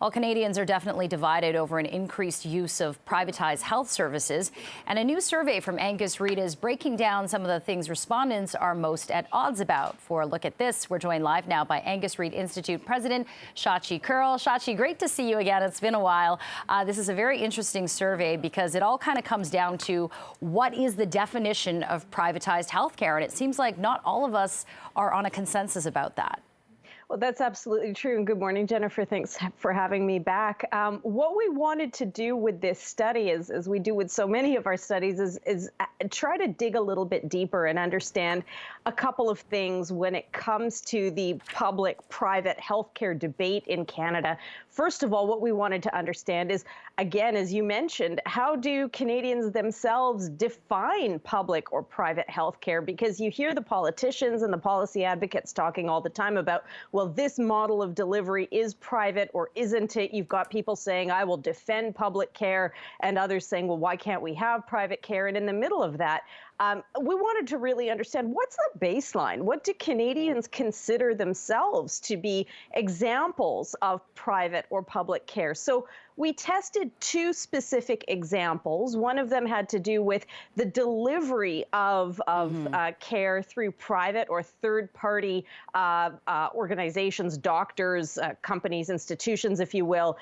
Well, Canadians are definitely divided over an increased use of privatized health services. And a new survey from Angus Reid is breaking down some of the things respondents are most at odds about. For a look at this, we're joined live now by Angus Reid Institute President Shachi Kurl. Shachi, great to see you again. It's been a while. This is a very interesting survey because it all kind of comes down to what is the definition of privatized healthcare. And it seems like not all of us are on a consensus about that. Well, that's absolutely true. And good morning, Jennifer. Thanks for having me back. What we wanted to do with this study, as we do with so many of our studies, is try to dig a little bit deeper and understand a couple of things when it comes to the public-private healthcare debate in Canada. First of all, what we wanted to understand is, again, as you mentioned, how do Canadians themselves define public or private healthcare? Because you hear the politicians and the policy advocates talking all the time about, well, this model of delivery is private or isn't it? You've got people saying, I will defend public care, and others saying, well, why can't we have private care? And in the middle of that, we wanted to really understand what's the baseline? What do Canadians consider themselves to be examples of private or public care? So we tested two specific examples. One of them had to do with the delivery of care through private or third-party organizations, doctors, companies, institutions, if you will,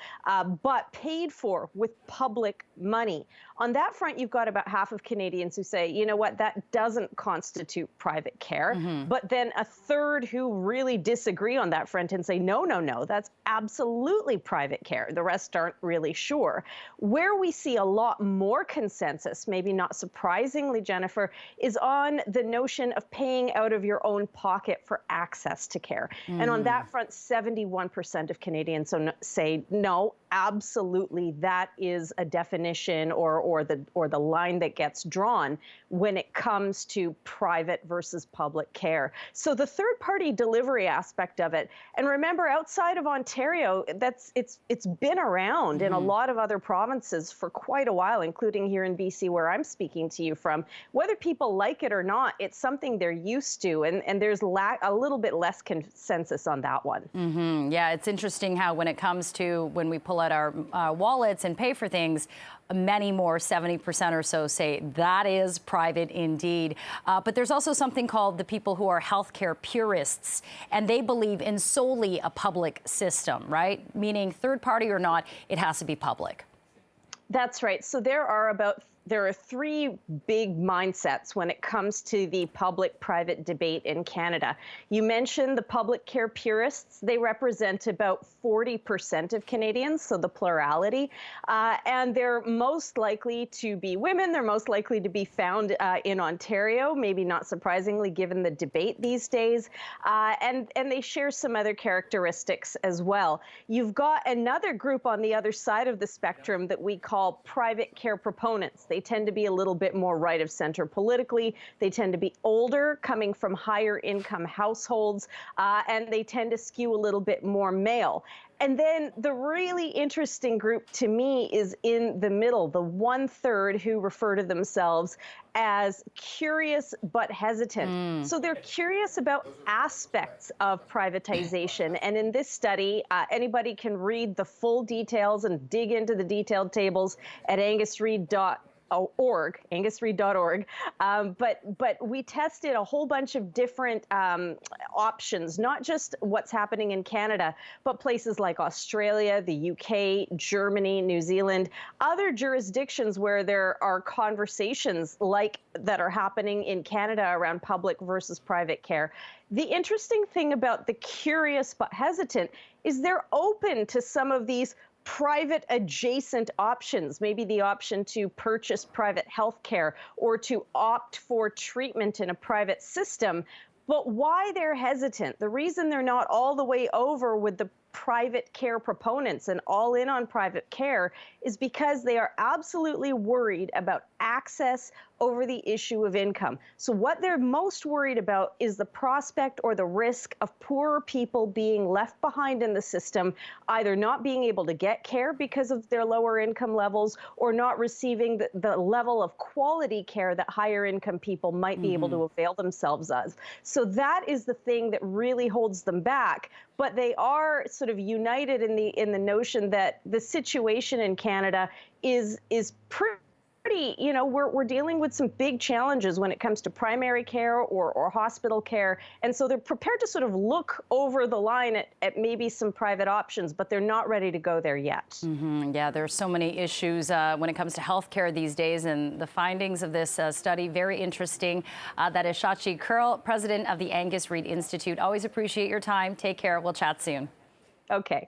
but paid for with public money. On that front, you've got about half of Canadians who say, you know what, that doesn't constitute private care. But then a third who really disagree on that front and say, no, no, no, that's absolutely private care. The rest aren't really sure. Where we see a lot more consensus, maybe not surprisingly, Jennifer, is on the notion of paying out of your own pocket for access to care. And on that front, 71% of Canadians say no, absolutely, that is a definition or the line that gets drawn when it comes to private versus public care. So the third-party delivery aspect of it, and remember, outside of Ontario, it's been around in a lot of other provinces for quite a while, including here in BC, where I'm speaking to you from. Whether people like it or not, it's something they're used to, and there's a little bit less consensus on that one. Yeah, it's interesting how when it comes to when we pull out our wallets and pay for things, many more, 70% or so, say that is private indeed. But there's also something called the people who are healthcare purists, and they believe in solely a public system, right? Meaning third party or not, it has to be public. That's right. So there are three big mindsets when it comes to the public-private debate in Canada. You mentioned the public care purists. They represent about 40% of Canadians, so the plurality. And they're most likely to be women. They're most likely to be found in Ontario, maybe not surprisingly given the debate these days. And they share some other characteristics as well. You've got another group on the other side of the spectrum that we call private care proponents. They tend to be a little bit more right of center politically. They tend to be older, coming from higher income households, and they tend to skew a little bit more male. And then the really interesting group to me is in the middle, the 1/3 who refer to themselves as curious but hesitant. So they're curious about aspects of privatization. And in this study, anybody can read the full details and dig into the detailed tables at angusreid.org. But we tested a whole bunch of different options, not just what's happening in Canada, but places like Australia, the UK, Germany, New Zealand, other jurisdictions where there are conversations like that are happening in Canada around public versus private care. The interesting thing about the curious but hesitant is they're open to some of these private adjacent options, maybe the option to purchase private health care or to opt for treatment in a private system. But why they're hesitant, the reason they're not all the way over with the private care proponents and all in on private care is because they are absolutely worried about access, over the issue of income. So what they're most worried about is the prospect or the risk of poorer people being left behind in the system, either not being able to get care because of their lower income levels or not receiving the level of quality care that higher income people might be able to avail themselves of. So that is the thing that really holds them back. But they are sort of united in the notion that the situation in Canada is pretty, we're dealing with some big challenges when it comes to primary care or hospital care. And so they're prepared to sort of look over the line at maybe some private options, but they're not ready to go there yet. Yeah, there are so many issues when it comes to healthcare these days, and the findings of this study, very interesting. That is Shachi Kurl, president of the Angus Reid Institute. Always appreciate your time. Take care. We'll chat soon. Okay.